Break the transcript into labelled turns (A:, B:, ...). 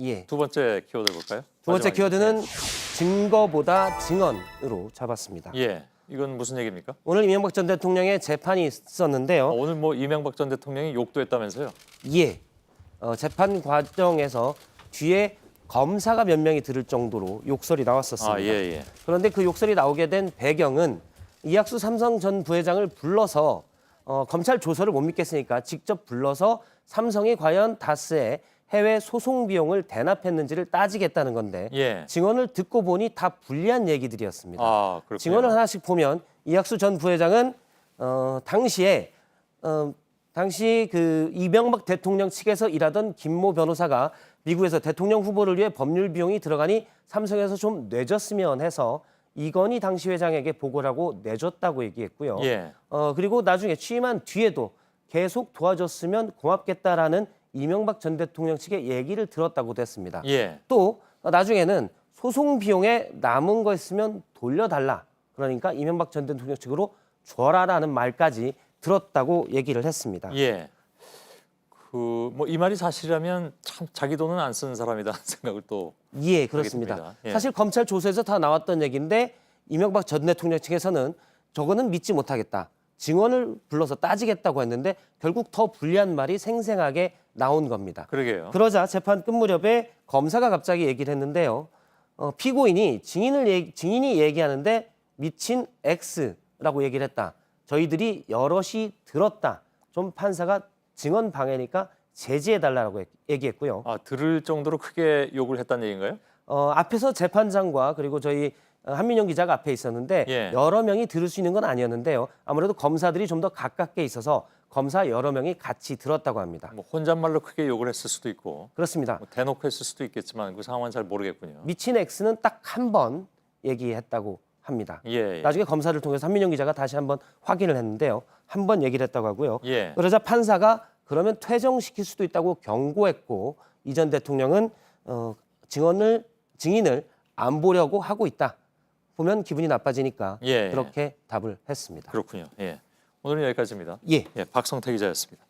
A: 예.
B: 두 번째 키워드 볼까요?
A: 두 번째
B: 마지막에.
A: 키워드는 증거보다 증언으로 잡았습니다.
B: 예. 이건 무슨 얘기입니까?
A: 오늘 이명박 전 대통령의 재판이 있었는데요.
B: 오늘 뭐 이명박 전 대통령이 욕도 했다면서요?
A: 예. 재판 과정에서 뒤에 검사가 몇 명이 들을 정도로 욕설이 나왔었습니다.
B: 아, 예.
A: 그런데 그 욕설이 나오게 된 배경은 이학수 삼성 전 부회장을 불러서 검찰 조서를 못 믿겠으니까 직접 불러서 삼성이 과연 다스의 해외 소송 비용을 대납했는지를 따지겠다는 건데
B: 예.
A: 증언을 듣고 보니 다 불리한 얘기들이었습니다.
B: 아, 그렇군요.
A: 증언을 하나씩 보면 이학수 전 부회장은 당시 그 이명박 대통령 측에서 일하던 김모 변호사가 미국에서 대통령 후보를 위해 법률 비용이 들어가니 삼성에서 좀 내줬으면 해서 이건희 당시 회장에게 보고를 하고 내줬다고 얘기했고요.
B: 예.
A: 그리고 나중에 취임한 뒤에도 계속 도와줬으면 고맙겠다라는 이명박 전 대통령 측의 얘기를 들었다고도 했습니다.
B: 예.
A: 또 나중에는 소송 비용에 남은 거 있으면 돌려달라. 그러니까 이명박 전 대통령 측으로 줘라라는 말까지 들었다고 얘기를 했습니다.
B: 예. 뭐 이 말이 사실이라면 참 자기 돈은 안 쓰는 사람이다는 생각을 또
A: 예, 그렇습니다.
B: 듭니다. 예.
A: 사실 검찰 조서에서 다 나왔던 얘기인데 이명박 전 대통령 측에서는 저거는 믿지 못하겠다. 증언을 불러서 따지겠다고 했는데 결국 더 불리한 말이 생생하게 나온 겁니다.
B: 그러게요.
A: 그러자 재판 끝 무렵에 검사가 갑자기 얘기를 했는데요. 피고인이 증인이 얘기하는데 미친 X라고 얘기를 했다. 저희들이 여럿이 들었다. 좀 판사가 증언 방해니까 제지해달라고 얘기했고요.
B: 아, 들을 정도로 크게 욕을 했다는 얘기인가요?
A: 앞에서 재판장과 그리고 저희 한민영 기자가 앞에 있었는데
B: 예.
A: 여러 명이 들을 수 있는 건 아니었는데요. 아무래도 검사들이 좀 더 가깝게 있어서 검사 여러 명이 같이 들었다고 합니다.
B: 뭐 혼잣말로 크게 욕을 했을 수도 있고
A: 그렇습니다.
B: 뭐 대놓고 했을 수도 있겠지만 그 상황은 잘 모르겠군요.
A: 미친 X는 딱 한 번 얘기했다고 합니다.
B: 예.
A: 나중에 검사를 통해서 한민영 기자가 다시 한번 확인을 했는데요. 한 번 얘기를 했다고 하고요.
B: 예.
A: 그러자 판사가 그러면 퇴정시킬 수도 있다고 경고했고 이 전 대통령은 증인을 안 보려고 하고 있다. 보면 기분이 나빠지니까
B: 예.
A: 그렇게 답을 했습니다.
B: 그렇군요. 예. 오늘은 여기까지입니다.
A: 예.
B: 예, 박성태 기자였습니다.